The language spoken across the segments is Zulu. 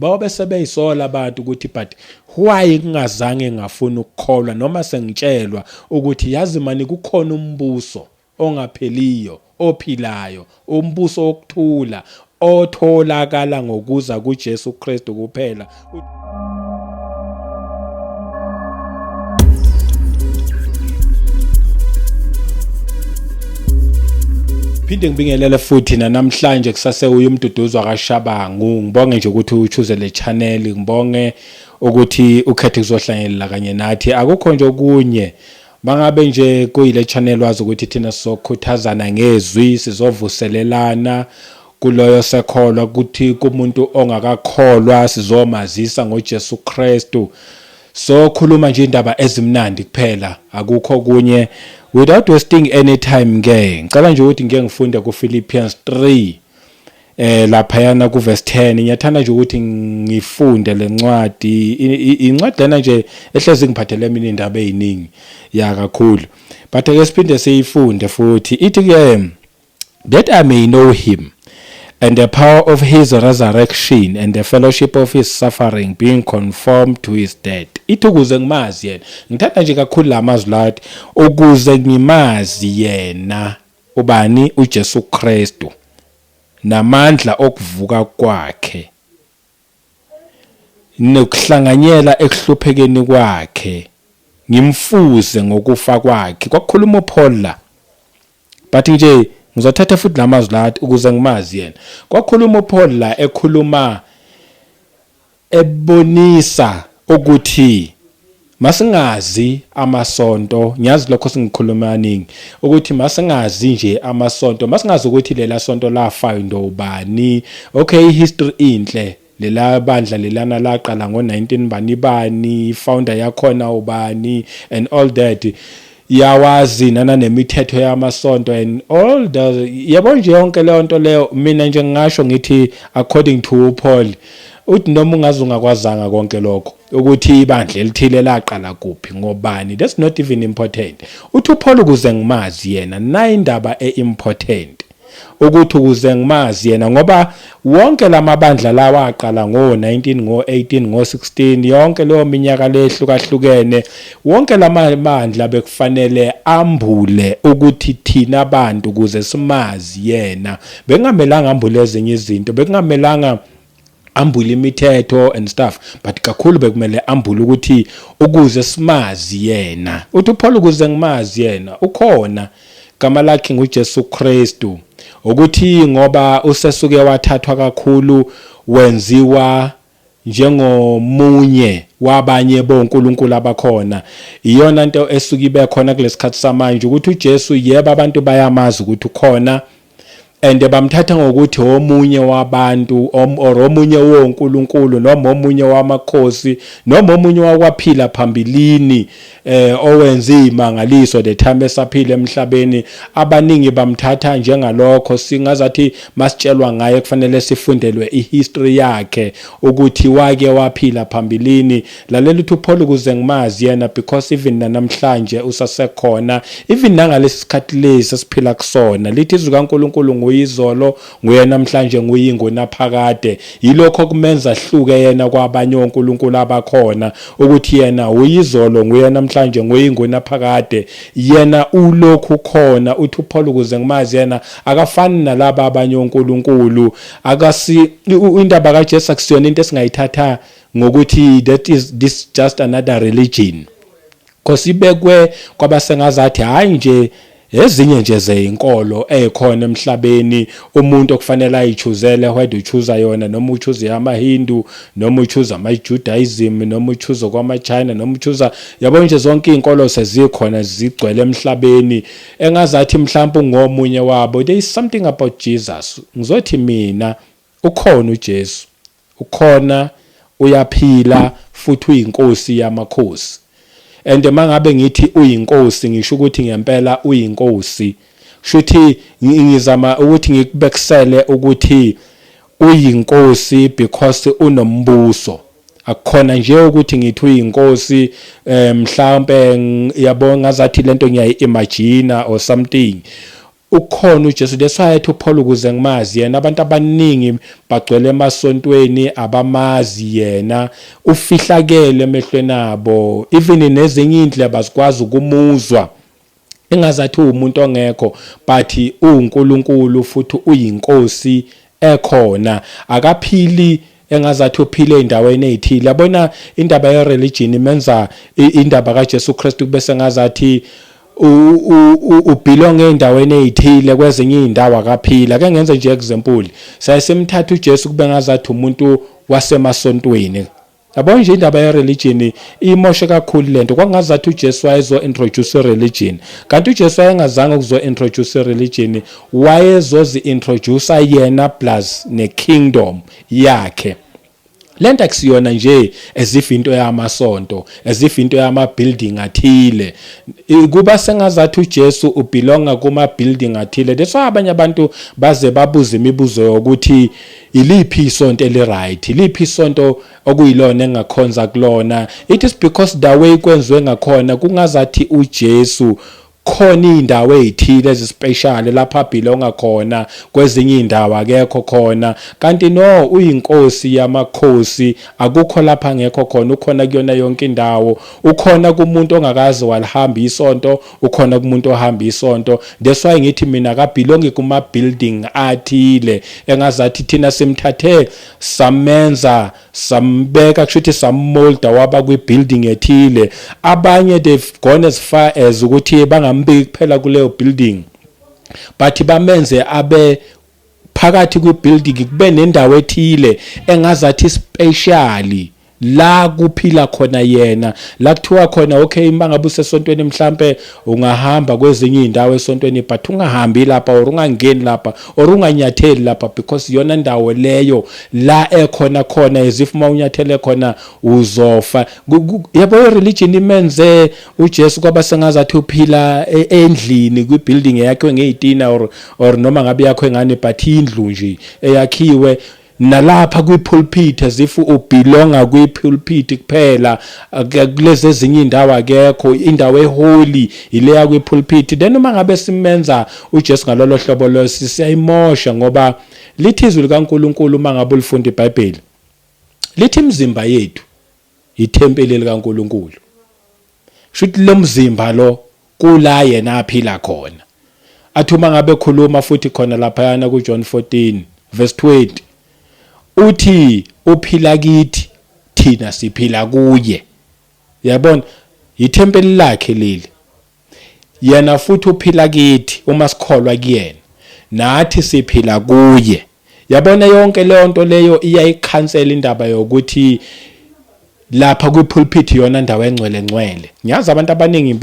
babe sebeyisola abantu ukuthi but why kungazange ngafuna ukukholwa noma sengitshelwa ukuthi yazi mani kukhona umbuso ongapheliyo ophilayo umbuso wokuthula otholakala ngokuza kuJesu Kristu kuphela. Phinde ngibingelele futhi namhlanje kusase uyumduduzo kaShabangu. Ngibonge nje ukuthi uchoose le channel, ngibonge ukuthi ukhethe kuzohlanganyela kanye nathi. Akukho nje okunye mangabe nje kuyile channel wazi ukuthi thina sizokhuthazana ngezwi, sizovuselelana kuloyo sekholwa ukuthi kumuntu ongakakholwa sizomazisa ngoJesu Kristu. So khuluma nje indaba ezimnandi kuphela, akukho kunye. Without wasting any time ngicela nje ukuthi ngifunde kuPhilippians 3 lapha yana kuverse 10. Ngiyathanda nje ukuthi ngifunde lencwadi. Incwadi lena nje ehlezi ngiphathele mina indaba eziningi ya kakhulu. But ake siphinde siyifunde futhi. Ithi ke that I may know him and the power of his resurrection and the fellowship of his suffering, being conformed to his death. Ithi ukuze ngimazi yena. Ngithanda nje kakhulu lamazwi lathi ukuze ngimazi yena ubani uJesu Kristu namandla okuvuka kwakhe nokuhlanganyela ekuhluphekeni kwakhe ngimfuze ngokufa kwakhe. Kwakhuluma uPaul la, but nje ngizothatha futhi lamazwi lathi ukuze ngimazi yena. Kwakhuluma uPaul la ekhuluma ebonisa ukuthi masingazi amasonto, ngiyazi lokho singikhuluma kaningi ukuthi masingazi nje amasonto, masingazi ukuthi lela sonto lafa into ubani. Okay, history inhle, lela bandla lelana laqala ngo19 bani, founder yakhona ubani and all that. Yawazi nana nemithetho yamasonto and all the yabo nje yonke leyo nto leyo. Mina nje ngisho ngithi according to Paul uthi noma ungaze ungakwazanga konke lokho ukuthi ibandla elithile laqala kuphi ngobani, that's not even important. Uthi uPaul ukuze ngimazi yena na indaba eimportant ukuthi ukuze ngimazi yena, ngoba wonke lamabandla lawa aqala ngo19 ngo18 ngo16 yonke leyo minyaka lehlukahlukene, wonke lamabandla bekufanele ambule ukuthi thina abantu ukuze simazi yena. Bengamelanga ambule ezinye izinto, bekungamelanga ambule imithetho and stuff, but kakhulu bekumele ambule ukuthi ukuze simazi yena. Uthi uPaul ukuze ngimazi yena ukhona igama lakhe nguJesu Kristu, ukuthi ngoba usesuke wathathwa kakhulu wenziwa njengomunye wabanye bonkulunkulu abakhona. Iyona nto esuke ibe khona kulesikhathi samanje ukuthi uJesu yebo abantu bayamazi ukuthi ukhona and bamthatha ngokuthi omunye wabantu or omunye wonkulunkulu noma omunye wamakhosi noma omunye wakwaphila phambilini owenza imangaliso the time esaphila emhlabeni. Abaningi bamthatha njengalokho, singazathi masitshelwa ngaye kufanele sifundelwe ihistory yakhe ukuthi wake waphila phambilini. Lalela uthi uPaul ukuze ngimazi yena because even namhlanje usasekhona, even nangalesi sikhathi lesi siphila kusona. Lithi izwi kaNkulunkulu nguyizolo, nguye namhlanje, nguyingo naphakade. Yilokho kumenza hluke yena kwabanye onkulunkulu abakhona ukuthi yena uyizolo, nguye namhlanje, nguyingo naphakade. Yena ulokhu khona. Uthi uPaul ukuze ngimazi yena akafani nalabo abanye onkulunkulu. Akasi indaba kaJesu akusiyona into esingayithatha ngokuthi that is this just another religion, because ibekwe kwabasengazathi hayi nje ezinye nje zeyinkolo ekhona emhlabeni umuntu okufanele ayichuzele, whether uchuza yona noma uchuza yamaHindu noma uchuza amaJudaism noma uchuza kwamaChina noma uchuza yabo nje zonke izinkolo sezikhona zigcwele emhlabeni engazathi mhlawumbe ngomunye wabo. There is something about Jesus. Ngizothi mina ukhona uJesu, ukhona, uyaphila futhi uyinkosi yamakhosi. And mangabe ngithi uyinkosi ngisho ukuthi ngempela uyinkosi, shuthi ngizama ukuthi ngikubekisele ukuthi uyinkosi because unombuso. Akukhona nje ukuthi ngithi uyinkosi mhlawumbe yabonga ngazathi lento ngiyayi imagine or something. ukhona uJesu. That's why ethi uPaul ukuze ngimazi yena. Abantu abaningi bagcwele emasontweni abamazi yena, ufihlakele emehlweni abo, even nezinye indlela bazikwazi ukumuzwa engazathi umuntu ongekho, but uNkulunkulu futhi uyinkosi ekhona, akaphili engazathi uphile endaweni ezithile. Yabona indaba ye religion imenza indaba kaJesu Kristu bese ngazathi ubelong endaweni ezithile, kwezinye indawo akaphila. Ake ngenze nje example, sayisemthatha uJesu kube ngazathi umuntu wasemasontweni. Yabona nje indaba ye religion imoshe kakhulu lento. Kwangazathi uJesu wayezo introduce religion, kanti uJesu wayengazange ukuzo introduce religion, wayezozi introduce yena plus ne kingdom yakhe. Lento akusiyona nje as into yamasonto, as into yama-building athile. Kuba sengazathi uJesu ubelonga kuma-building athile. That's why abanye abantu baze babuza imibuzo yokuthi iliphi isonto eli-right, iliphi isonto okuyilona engakhonza kulona. It is because the way kwenziwe ngakhona kungazathi uJesu khona indawo ezithile ezispecial lapha belonga khona, kwezinye indawo akekho khona. Kanti no, uyinkosi yamakhosi, akukho lapha ngekho khona, ukhona kuyona yonke indawo. Ukhona kumuntu ongakazi walihamba isonto, ukhona kumuntu ohamba isonto. That's why ngithi mina akabelongi kuma building athile engazathi thina simthathe samenza sambeka, kushuthi sammolda waba kwi building ethile. Abanye they've gone as far as ukuthi bangambeki kuphela kuleyo building, but bamenze abe phakathi kwi building, kube nendawo ethile engazathi specially la kuphila khona yena, la kuthiwa khona okay, mangabe usesontweni mhlambe ungahamba kwezinye indawo esontweni, but ungahambi lapha or ungangeni lapha or unganyatheli lapha, because yona indawo leyo la ekhona khona as if mawunyathele khona uzofa. Yabo religion imenze uJesu kwaba sengazathi uphila endlini kwi building yakhe ngezitina or noma ngabe yakho engane, but indlu nje eyakhiwe nalapha kwi pulpit as if ubelonga kwi pulpit kuphela, kulezi ezinye indawo akekho. Indawo eholy ile ya kwi pulpit. Then uma ngabe simenza uJesu ngalolo hlobo lo siyayimosha, ngoba lithi izwi likaNkulunkulu uma ngabe ulifunda iBhayibheli lithi imizimba yethu ithempeli likaNkulunkulu. Shuthi lo mzimba lo kula yena aphila khona. Athi uma ngabe khuluma futhi khona lapha yana ku John 14 verse 20 uthi uphila kithi thina siphila kuye. Yabona ithempeli lakhe leli, yena futhi uphila kithi uma sikholwa kuyena, nathi siphila kuye. Yabona yonke leyo nto leyo iyayikhansela indaba yokuthi lapha kwi pulpit yona indawo engcwele. Ngiyazi abantu abaningi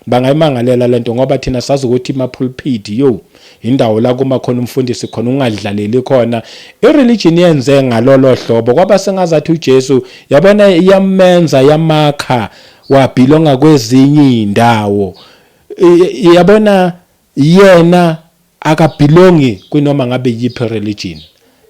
bangayimangalela lento, ngoba thina sazi ukuthi ima pulpit indawo la kuma khona umfundisi khona, ungadlaleli khona. I-religion yenze ngalolo hlobo kwaba sengazathi uJesu, yabona iyamenza yamakha wabelonga kwezinye indawo. Yabona yena akabelongi kunoma ngabe yiphi religion.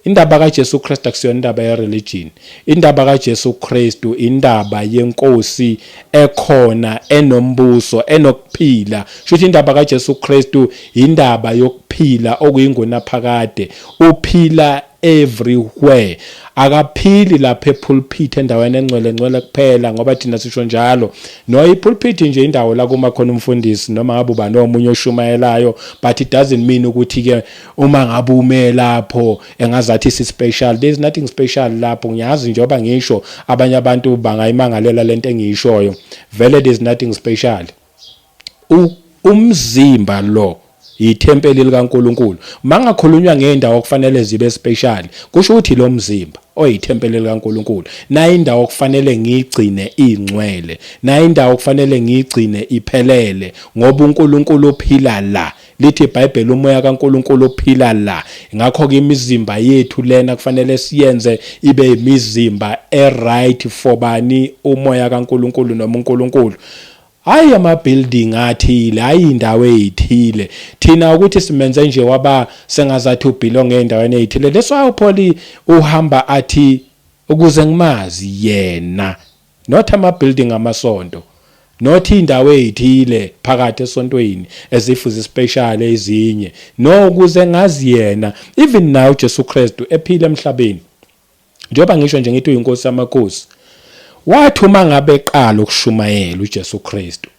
Indaba kaJesu Kristu akusiyona indaba ye religion. Indaba kaJesu Kristu indaba yenkosi ekhona, enombuso, enokuphila. Shuthi indaba kaJesu Kristu indaba yokuphila okuyingona phakade, uphila everywhere. Akaphili lapha epulpit endaweni engcwele kuphela, ngoba thina sisho njalo. No, ipulpit nje indawo la kuma khona umfundisi noma ngabe uba nomunye oshumayelayo, but it doesn't mean ukuthi ke uma ngabe ume lapho engazathi si special. There is nothing special lapho. Ngiyazi njengoba ngisho abanye abantu bangayimangalela lento engiyishoyo. Vele there is nothing special. Umzimba lo ithempeli likaNkulunkulu. Mangakhulunywa ngendawo okufanele zibe special, kusho ukuthi lo mzimba oyithempeli likaNkulunkulu na indawo okufanele ngigcine ingcwele, na indawo okufanele ngigcine iphelele, ngoba uNkulunkulu uphila la. Lithi iBhayibheli umoya kaNkulunkulu uphila la. Ngakho ke imizimba yethu lena kufanele siyenze ibe imizimba right for bani? Umoya kaNkulunkulu noma uNkulunkulu. Hayi ama-building athile, hayi indawo ezithile. Thina ukuthi simenze nje waba sengazathi ubelong endaweni ezithile. That's why uPaul uhamba athi ukuze ngimazi yena, not ama-building amasonto, not indawo ezithile phakathi esontweni ezifuza special ezinye no ukuze ngazi yena even now Jesu Kristu ephila emhlabeni njengoba ngisho nje ngithi uyinkosi yamakhosi wathi uma ngabe eqala ukushumayela uJesu Kristu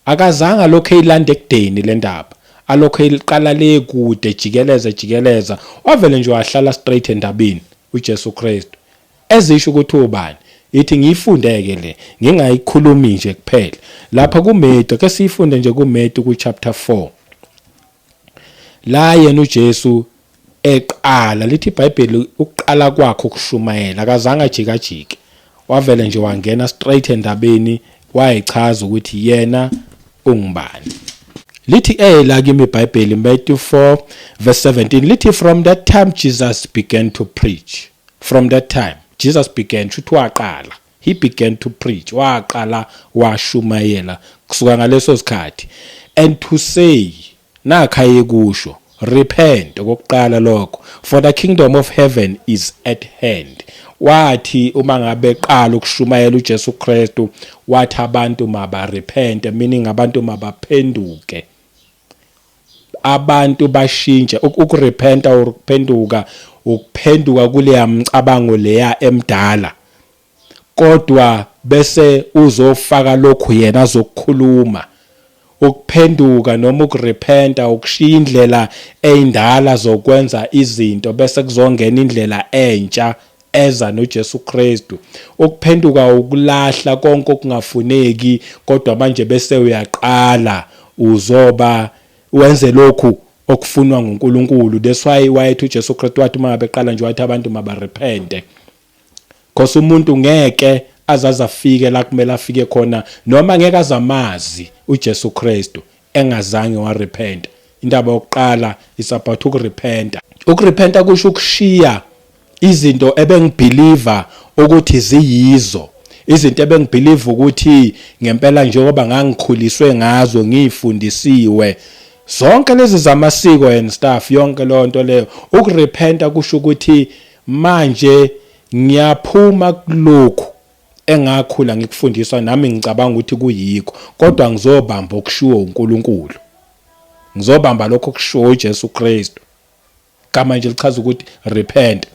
akazange lokho eyilanda ekudeni le ndaba alokho eyiqala le kude jikeleza wavele nje wahlala straight endabeni uJesu Kristu ezisho ukuthi ubani ithi ngiyifundeke le ngingayikhulumi nje kuphela lapha kuMetu ke siyifunde nje kuMetu ku chapter 4 la yena uJesu eqala lithi iBhayibheli uqala kwakhe ukushumayela akazange ajikajike wavele nje wangena straight endabeni wayichaza ukuthi yena ungubani lithi la kimi iBhayibheli Matthew 4 verse 17 lithi from that time Jesus began to preach from that time Jesus began to waqala he began to preach waqala washumayela kusuka ngaleso sikhathi and to say nakhaye kusho repent okokuqala lokho for the kingdom of heaven is at hand wathi uma ngabe eqala ukushumayela uJesu Kristu wathi abantu mabarepent meaning abantu mabaphenduke abantu bashintshe ukurepenta ukuphenduka kule yamcabango leya emdala kodwa bese uzofaka lokhu yena azokukhuluma ukuphenduka noma ukurepenta ukushiya indlela eyindala zokwenza izinto bese kuzongena indlela entsha eza noJesu Kristu ukuphenduka ukulahla konke okungafuneki kodwa manje bese uyaqala uzoba wenze lokhu okufunwa nguNkulunkulu that's why wayethi uJesu Kristu wathi uma beqala nje wathi abantu mabarepente because umuntu ngeke azaza afike la kumele afike khona noma ngeke azamazi uJesu Kristu engazange warepenta indaba yokuqala is about ukurepenta kusho ukushiya izinto ebengibelieve ukuthi ziyizo izinto ebengibelieve ukuthi ngempela njengoba ngangikhuliswe ngazo ngifundisiwe zonke lezi zamasiko and stuff yonke lonto leyo ukurepenta kusho ukuthi manje ngiyaphuma kulokhu engakhula ngikufundiswa nami ngicabanga ukuthi kuyikho kodwa ngizobamba okushiwo uNkulunkulu ngizobamba lokho kushiwo uJesu Kristu kama nje lichaza ukuthi repent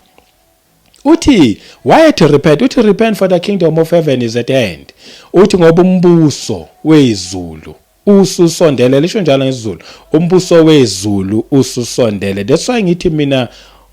uthi why to repent uthi repent for the kingdom of heaven is at hand uthi ngoba umbuso wezulu ususondele lisho njalo ngesiZulu umbuso wezulu ususondele that's why ngithi mina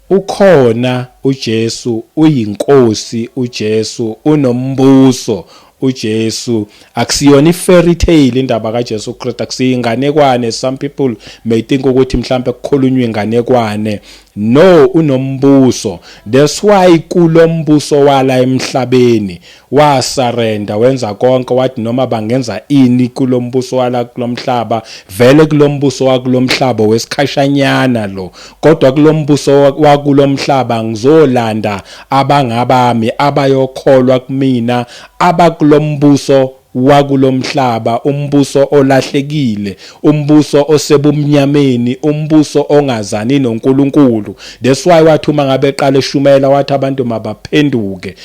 ukhona uJesu uyinkosi uJesu unombuso uJesu akusiyona ifairy tale indaba kaJesu Kristu akusiyinganekwane some people may think ukuthi mhlambe kukhulunywa inganekwane no unombuso that's why kulombuso wala emhlabeni wasarenda wenza konke wathi noma bangenza ini kulombuso wala kulomhlaba vele kulombuso wakulomhlaba wesikhashanyana lo kodwa kulombuso wakulomhlaba ngizolanda abangabami abayokholwa kumina abakulombuso wakulomhlaba umbuso olahlekile umbuso osebumnyameni umbuso ongazani noNkulunkulu that's why wathi uma ngabe eqala eshumayela wathi abantu mabaphenduke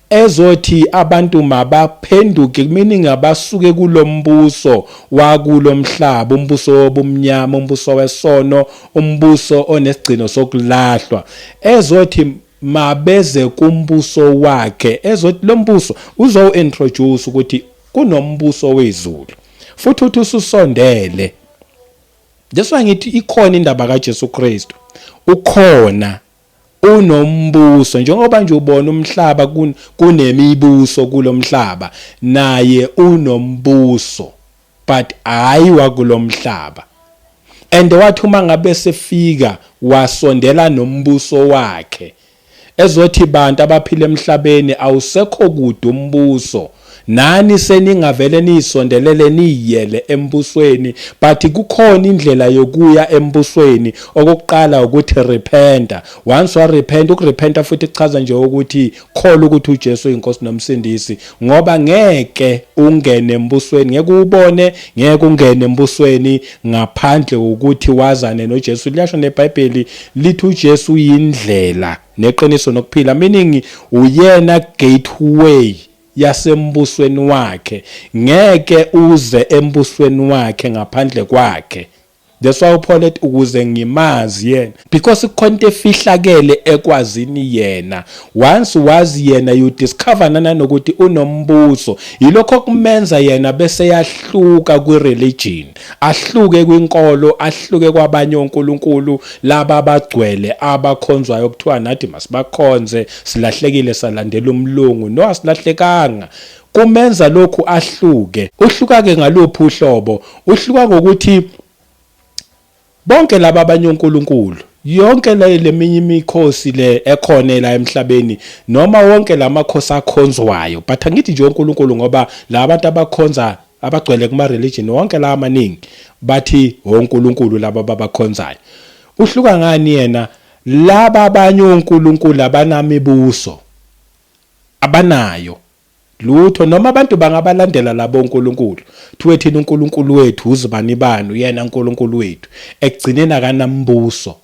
ezothi abantu mabaphenduke meaning abasuke kulombuso wakulomhlaba umbuso wobumnyama umbuso wesono umbuso onesigcino sokulahlwa ezothi mabeze kumbuso wakhe ezothi lo mbuso uzo-introduce ukuthi kunombuso wezulu futhi uthi ususondele that's why ngithi ikhona indaba kaJesu Kristu ukhona unombuso njengoba nje ubona umhlaba kunemibuso kulomhlaba naye unombuso but hayi wakulomhlaba and wathi uma ngabe sefika wasondela nombuso wakhe ezothi bantu abaphila emhlabeni awusekho kude umbuso nani seningavele nisondelele niyele embusweni but kukhona indlela yokuya embusweni okokuqala ukuthi repenta once wa repent ukurepenta futhi kuchaza nje ukuthi khola ukuthi uJesu inkosi nomsindisi ngoba ngeke ungene embusweni ngeke ubone ngeke ungene embusweni ngaphandle ukuthi wazane noJesu liyasho neBhayibheli lithi uJesu uyindlela neqiniso nokuphila meaning uyena gateway yasembusweni wakhe ngeke uze embusweni wakhe ngaphandle kwakhe. That's why uPaul ethi ukuze ngimazi yena, because ikhonto efihlakele ekwazini yena. Once wazi yena, you discover nanokuthi unombuso. Yilokho kumenza yena bese yahluka kwi-religion, ahluke kwinkolo, ahluke kwabanye onkulunkulu laba abagcwele abakhonzwayo kuthiwa nathi masibakhonze, silahlekile salandela umlungu. No, asilahlekanga. Kumenza lokhu ahluke. Uhluka ke ngaluphi uhlobo? Uhluka ngokuthi bonke laba abanye onkulunkulu, yonke leminye imikhosi le ekhona la emhlabeni, noma wonke lamakhosi akhonzwayo, but angithi nje onkulunkulu ngoba la abantu abakhonza abagcwele kuma religion wonke la amaningi bathi onkulunkulu laba abakhonzayo. Uhluka ngani yena? Laba abanye onkulunkulu abanamibuso abanayo lutho, noma abantu bangabalandela labo onkulunkulu, thiwe thina uNkulunkulu wethu uzibani bani, uyena uNkulunkulu wethu, ekugcineni akanambuso,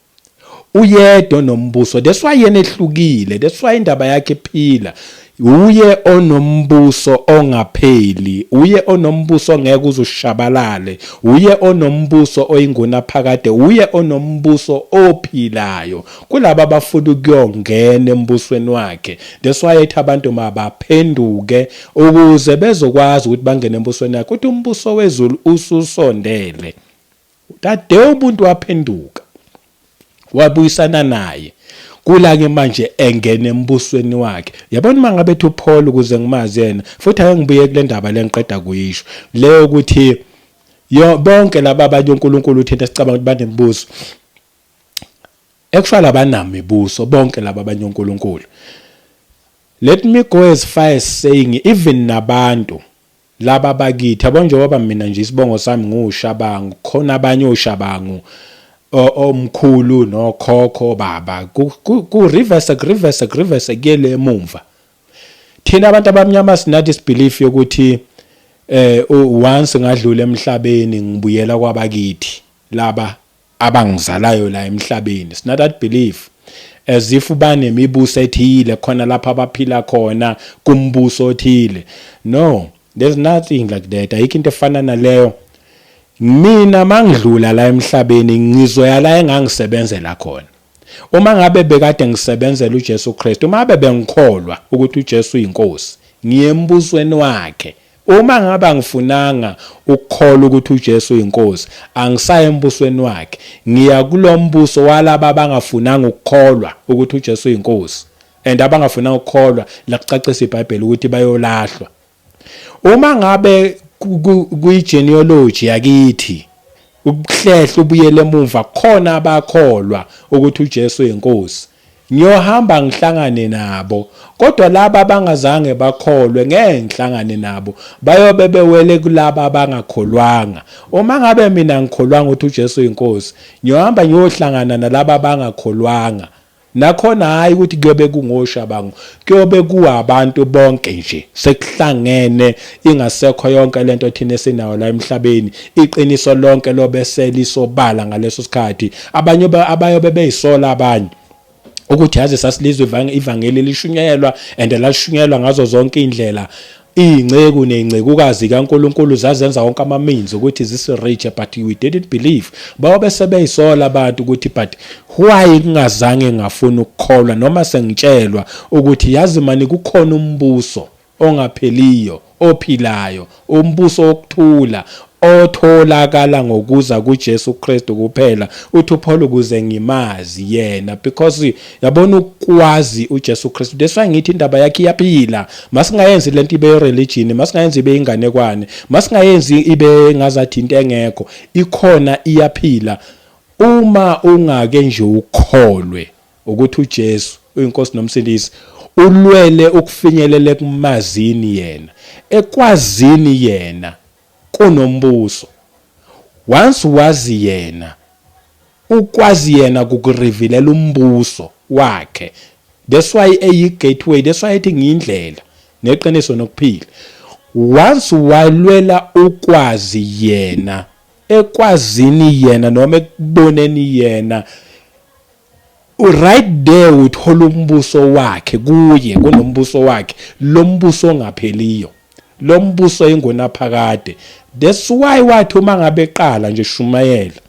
uyedwa nombuso. That's why yena ehlukile, that's why indaba yakhe iphila. Uye onombuso ongapheli, uye onombuso ongeke uzushabalale, uye onombuso oyinguna phakade, uye onombuso ophilayo kulabo abafuna ukuyongena embusweni wakhe. That's why ethi abantu mabaphenduke ukuze bezokwazi ukuthi bangene embusweni wakhe. Uthi umbuso wezulu ususondele. Kade umuntu waphenduka wabuyisana naye, kula-ke manje engene embusweni wakhe. Yabona uma ngabe ethi uPaul ukuze ngimazi yena, futhi ake ngibuye kule ndaba le ngiqeda kuyisho leyo ukuthi bonke laba abanye onkulunkulu thina sicabanga ukuthi banembuso, actually abanamibuso bonke laba abanye onkulunkulu. Let me go as far as saying even nabantu laba bakithi yabo, njengoba mina nje isibongo sami ngushabangu, khona abanye oshabangu omkhulu nokhokho baba ku reverse kuyele emumva. Thina abantu abamnyama sinathi sibelief yokuthi once ngadlula emhlabeni ngibuyela kwabakithi laba abangizalayo la emhlabeni. It's not that belief as if banemibuso ethile khona lapha abaphila khona kumbuso othile. No, there's nothing like that. Ayikho into efana naleyo. Mina mangidlula la emhlabeni ngizoya la engangisebenzela khona. Uma ngabe bekade ngisebenzela uJesu Kristu, uma ngabe bengikholwa ukuthi uJesu uyinkosi, ngiye embusweni wakhe. Uma ngabe angifunanga ukukholwa ukuthi uJesu uyinkosi, angisaye embusweni wakhe, ngiya kulombuso walaba abangafunanga ukukholwa ukuthi uJesu uyinkosi, and abangafunanga ukukholwa la kucacisa iBhayibheli ukuthi bayolahlwa. Uma ngabe kuyi-genealogy yakithi ukuhlehla ubuyele emuva khona abakholwa ukuthi uJesu uyinkosi, ngiyohamba ngihlangane nabo. Kodwa laba abangazange bakholwe ngeke ngihlangane nabo, bayobe bewele kulaba abangakholwanga. Uma ngabe mina ngikholwanga ukuthi uJesu uyinkosi, ngiyohamba ngiyohlangana nalaba abangakholwanga. Nakhona hayi ukuthi kuyobe kungoshabangu, kuyobe kuwabantu bonke nje sekuhlangene, ingasekho yonke lento thina esinayo la emhlabeni, iqiniso lonke lobe selisobala ngaleso sikhathi. Abanye abayobe beyisola abanye ukuthi yazi sasilizwe ivangeli lishunyelwa, and lashunyelwa ngazo zonke indlela. Ingceku nengcekukazi kaNkulunkulu zazenza wonke amameans ukuthi zisi-reach, but we didn't believe. Bayobe sebeyisola abantu ukuthi but why kungazange ngafuna ukukholwa noma sengitshelwa ukuthi yazi mani kukhona umbuso ongapheliyo ophilayo, umbuso wokuthula otholakala ngokuza kuJesu Kristu kuphela. Uthi uPaul ukuze ngimazi yena, because yabona ukwazi uJesu Kristu. That's why ngithi indaba yakhe iyaphila. Masingayenzi lento ibe religion, masingayenzi ibe inganekwane, masingayenzi ibe ngazathi into engekho. Ikhona, iyaphila. Uma ungake nje ukholwe ukuthi uJesu uyinkosi nomsindisi, ulwele ukufinyelela kumazini yena, ekwazini yena kunombuso. Once wazi yena, ukwazi yena kukurevealela umbuso wakhe. That's why eyi-gateway, that's why ethi ngiyindlela neqiniso nokuphila. Once walwela ukwazi yena, ekwazini yena noma ekuboneni yena, right there uthola umbuso wakhe kuye kunombuso wakhe lo mbuso ongapheliyo lo mbuso ingunaphakade. That's why wathi uma ngabe eqala nje shumayela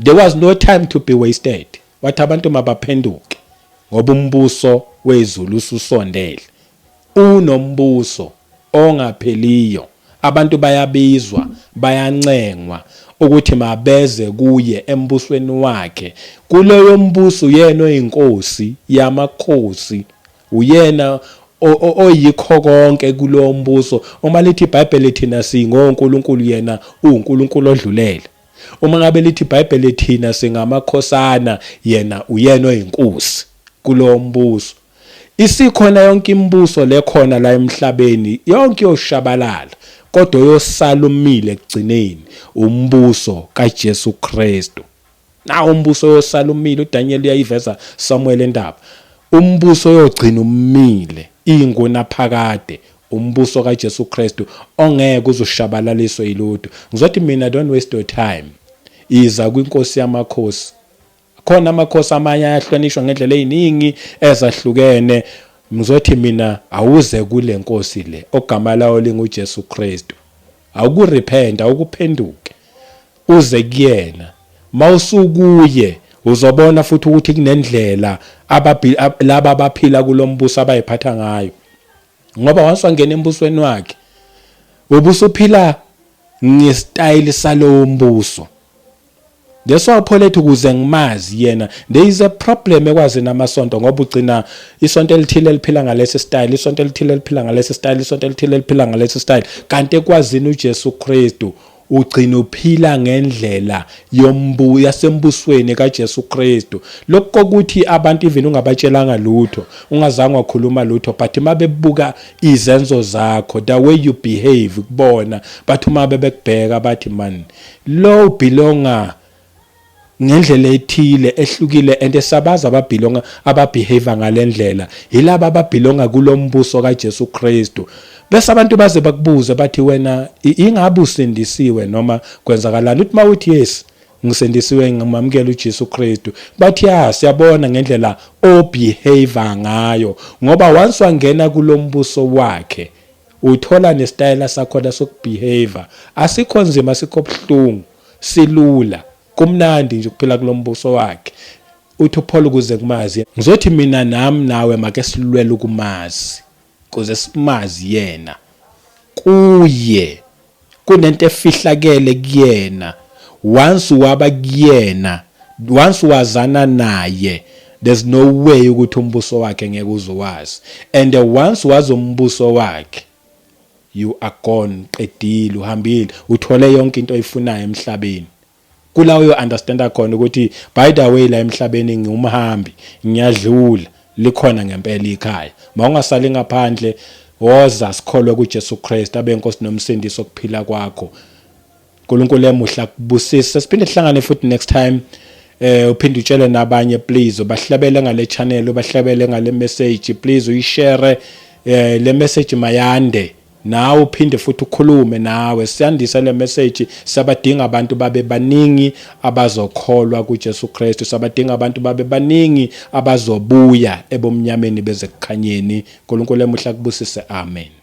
there was no time to be wasted. Wathi abantu mabaphenduke ngoba umbuso wezulu ususondele. Unombuso ongapheliyo. Abantu bayabizwa bayancengwa ukuthi mabeze kuye embusweni wakhe. Kuleyo mbuso uyena oyinkosi yamakhosi, uyena oyikho konke kulo mbuso. Uma lithi iBhayibheli thina singonkulunkulu yena uNkulunkulu odlulele. Uma ngabe lithi iBhayibheli thina singamakhosana yena uyena oyinkosi kulo mbuso. Isikhona yonke imibuso lekhona la emhlabeni yonke yoshabalala kodwa yosala umile ekugcineni umbuso kaJesu Kristu. Na umbuso yosala umile uDaniel uyayiveza Samuel endaba. Umbuso yogcina umile ingunaphakade umbuso kaJesu Kristu ongeke uzushabalaliswe yilutho. Ngizothi mina don't waste your time. Iza kwinkosi yamakhosi. Khona amakhosi amanye ayahlonishwa ngendlela eziningi ezahlukene. Ngizothi mina awuze kule nkosi le ogama lawo linguJesu Kristu. Awukurepenta ukuphenduke uze kuyena. Mawusukuye uzobona futhi ukuthi kunendlela laba abaphila kulombuso abayiphatha ngayo. Ngoba once wangena embusweni wakhe ubusuphila ngestyle salowo mbuso. That's why Paul ethi ukuze ngimazi yena. There is a problem ekwazi namasonto ngoba ugcina isonto elithile liphila ngalesi style, isonto elithile liphila ngalesi style, isonto elithile liphila ngalesi style. Kanti ekwazini uJesu Kristu ugcina uphila ngendlela yasembusweni kaJesu Kristu. Lokho ukuthi abantu even ungabatshelanga lutho, ungazange wakhuluma lutho, but mabebuka izenzo zakho, the way you behave kubona, but uma bebekubheka bathi man lo belonga ngendlela ethile ehlukile and esabaza ababelonga ababehave ngalendlela yilabo ababelonga kulombuso kaJesu Kristu. Bese abantu baze bakubuze bathi wena ingabe usindisiwe noma kwenzakalani? Uthi mawuthi yes ngisindisiwe ngimamukela uJesu Kristu, bathi ya siyabona ngendlela obehave ngayo ngoba once wangena kulombuso wakhe uthola nestyle sakho sokubehave asikho nzima asikho buhlungu silula kumnandi nje ukuphila kulombuso wakhe. Uthi uPaul ukuze kumazi ngizothi mina nami nawe make silulele ukumazi kuze simazi yena kuye kunento efihlakele kuyena. Once waba kuyena, once wazana naye, there's no way ukuthi umbuso wakhe ngeke uzowazi. And once wazi umbuso wakhe you are gone, qedile uhambile uthole yonke into oyifunayo emhlabeni. Kula uyo understand khona ukuthi by the way la emhlabeni ngumhambi ngiyadlula likhona ngempela ikhaya. Mawungasali ngaphandle woza sikholwe kuJesu Kristu abenkosi nomsindisi okuphila kwakho. uNkulunkulu emuhla kubusise. Siphinde sihlangane futhi next time. Uphinde utshele nabanye please ubahlabele ngale channel, ubahlabele ngale message please uyishare le message mayande. Nawe uphinde futhi ukhulume nawe siyandisa le message. Sabadinga abantu babe baningi abazokholwa kuJesu Kristu, sabadinga abantu babe baningi abazobuya ebomnyameni beze kukhanyeni. uNkulunkulu emuhla kubusise. Amen.